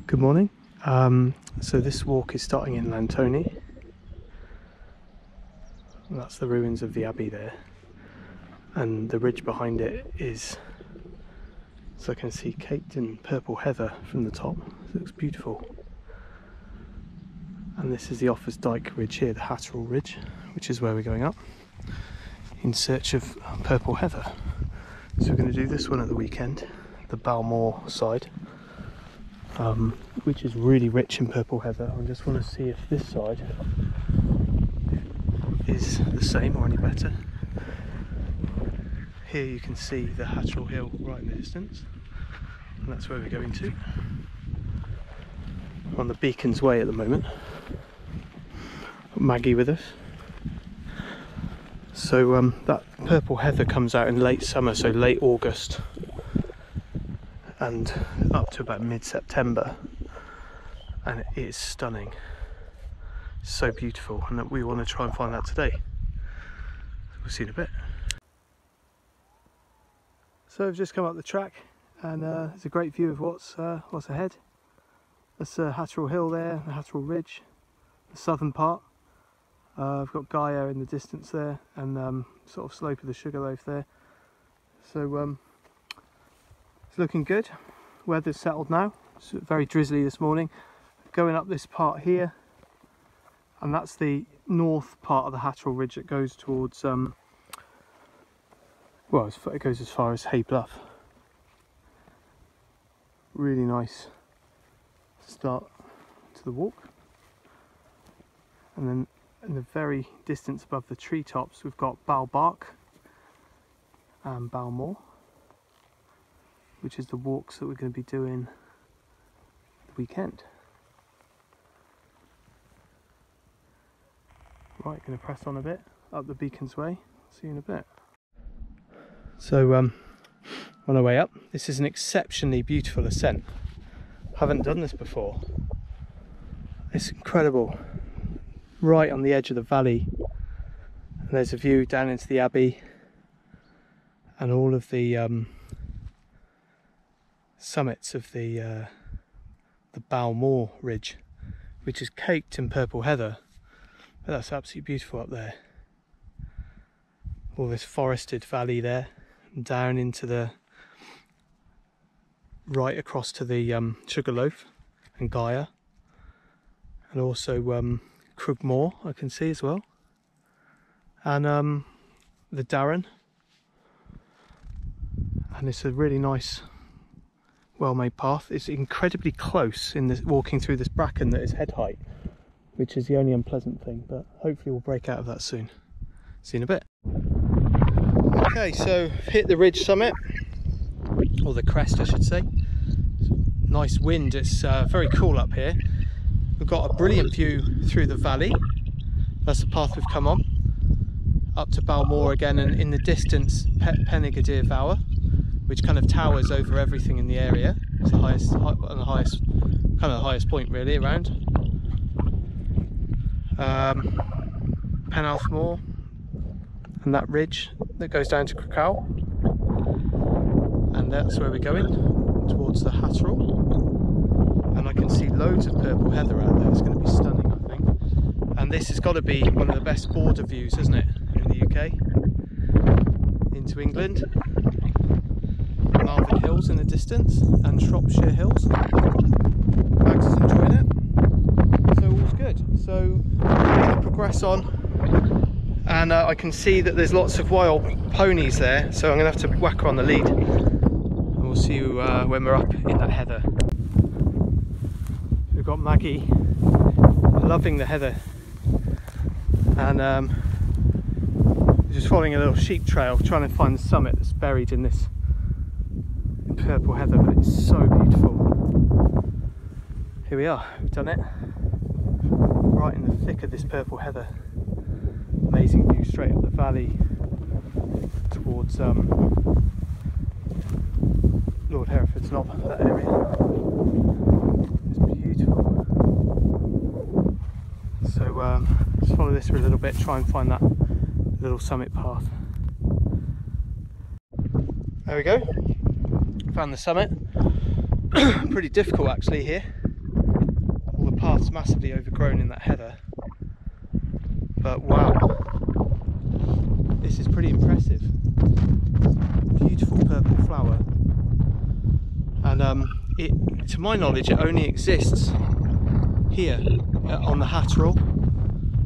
Good morning. So this walk is starting in Lantoni. And that's the ruins of the abbey there, and the ridge behind it is, so I can see, caked in purple heather from the top. It looks beautiful. And this is the Offa's Dyke ridge here, the Hatterrall Ridge, which is where we're going up in search of purple heather. So we're going to do this one at the weekend, the Balmore side, which is really rich in purple heather. I just want to see if this side is the same or any better. Here you can see the Hatterrall Hill right in the distance, and that's where we're going to. We're on the Beacons Way at the moment. Got Maggie with us. So that purple heather comes out in late summer, so late August and up to about mid-September, and it is stunning. So beautiful, and that we want to try and find that today. We'll see in a bit. So we've just come up the track, and there's a great view of what's ahead. That's Hatterrall Hill there, the Hatterrall Ridge, the southern part. I've got Gaia in the distance there, and sort of slope of the Sugarloaf there. So it's looking good. Weather's settled now. It's very drizzly this morning. Going up this part here, and that's the north part of the Hatterrall Ridge that goes towards, well, it goes as far as Hay Bluff. Really nice start to the walk. And then in the very distance above the treetops, we've got Balbark and Balmore, which is the walks that we're going to be doing the weekend. Right, going to press on a bit up the Beacons Way. See you in a bit. So on our way up, this is an exceptionally beautiful ascent. Haven't done this before. It's incredible. Right on the edge of the valley, and there's a view down into the abbey and all of the summits of the Balmore Ridge, which is caked in purple heather. But that's absolutely beautiful up there. All this forested valley there, and down into the right across to the Sugarloaf and Gaia, and also Crugmore I can see as well, and the Darren. And it's a really nice, well-made path. It's incredibly close in this, walking through this bracken that is head height, which is the only unpleasant thing, but hopefully we'll break out of that soon. See you in a bit. Okay, so hit the ridge summit, or the crest I should say. Nice wind, it's very cool up here. We've got a brilliant view through the valley. That's the path we've come on. Up to Balmore again, and in the distance Pennygadir Vower, which kind of towers over everything in the area. It's the highest, kind of the highest point really around. Penarth Moor, and that ridge that goes down to Cracow, and that's where we're going, towards the Hatterrall. And I can see loads of purple heather out there. It's going to be stunning, I think. And this has got to be one of the best border views, hasn't it, in the UK into England. Malvern Hills in the distance, and Shropshire Hills. Max is enjoying it, so all's good. So I'm going to progress on, and I can see that there's lots of wild ponies there, so I'm going to have to whack her on the lead, and we'll see you when we're up in that heather. We've got Maggie loving the heather, and just following a little sheep trail, trying to find the summit that's buried in this purple heather, but it's so beautiful. Here we are, we've done it. Right in the thick of this purple heather. Amazing view straight up the valley towards Lord Hereford's Knob, that area. It's beautiful. So just follow this for a little bit, try and find that little summit path. There we go. Found the summit. Pretty difficult actually here. path's massively overgrown in that heather, but wow, this is pretty impressive. Beautiful purple flower, and it, to my knowledge, it only exists here on the Hatterrall,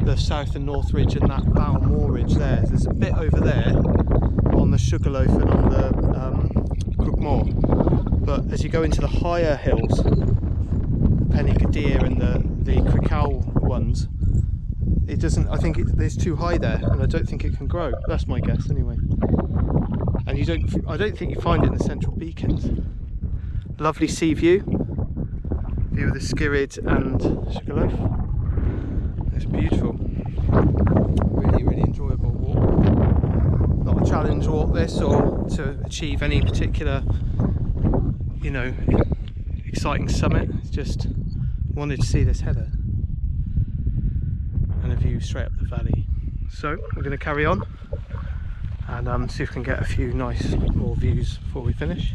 the South and North Ridge, and that Bow Moor Ridge there. There's a bit over there on the Sugarloaf and on the Crook Moor, but as you go into the higher hills, Pennycadeer and the Crickal ones, it doesn't. I think it's too high there, and I don't think it can grow. That's my guess, anyway. And I don't think you find it in the Central Beacons. Lovely sea view of the Skirrid and Sugarloaf. It's beautiful. Really, really enjoyable walk. Not a challenge walk this, or to achieve any particular, you know, exciting summit. It's just wanted to see this heather and a view straight up the valley. So we're going to carry on and see if we can get a few nice more views before we finish.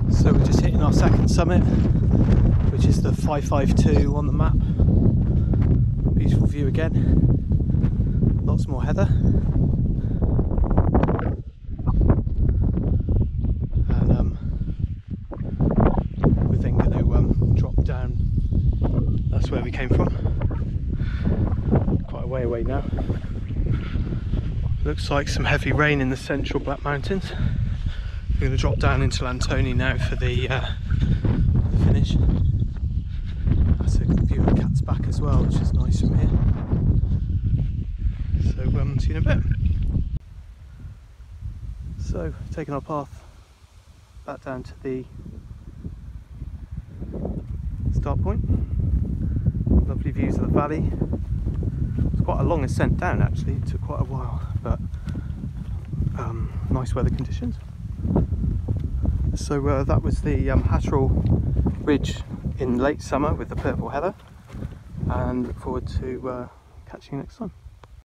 So we're just hitting our second summit, which is the 552 on the map. Beautiful view again. Lots more heather. And we're then going to drop down. That's where we came from. Quite a way away now. Looks like some heavy rain in the central Black Mountains. We're going to drop down into Lantoni now for the finish. That's a good view of Cat's Back as well, which is nice from here. So see you in a bit. So taking our path back down to the start point. Lovely views of the valley. It's quite a long ascent down actually, it took quite a while, but nice weather conditions. So that was the Hatterrall Ridge in late summer with the purple heather, and look forward to catching you next time.